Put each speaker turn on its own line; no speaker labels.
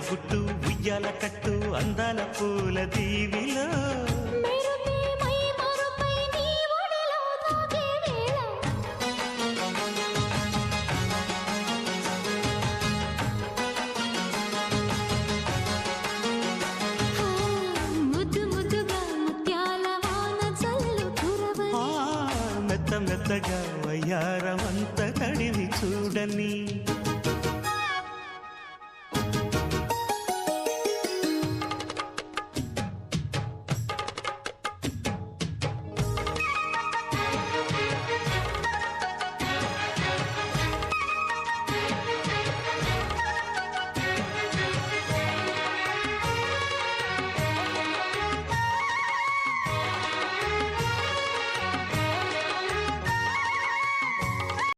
గుట్టు ఉయ్యాల కట్టు అందాల పూల దీవిలో మెత్త మెత్తగా వయ్యారమంత తడివి చూడని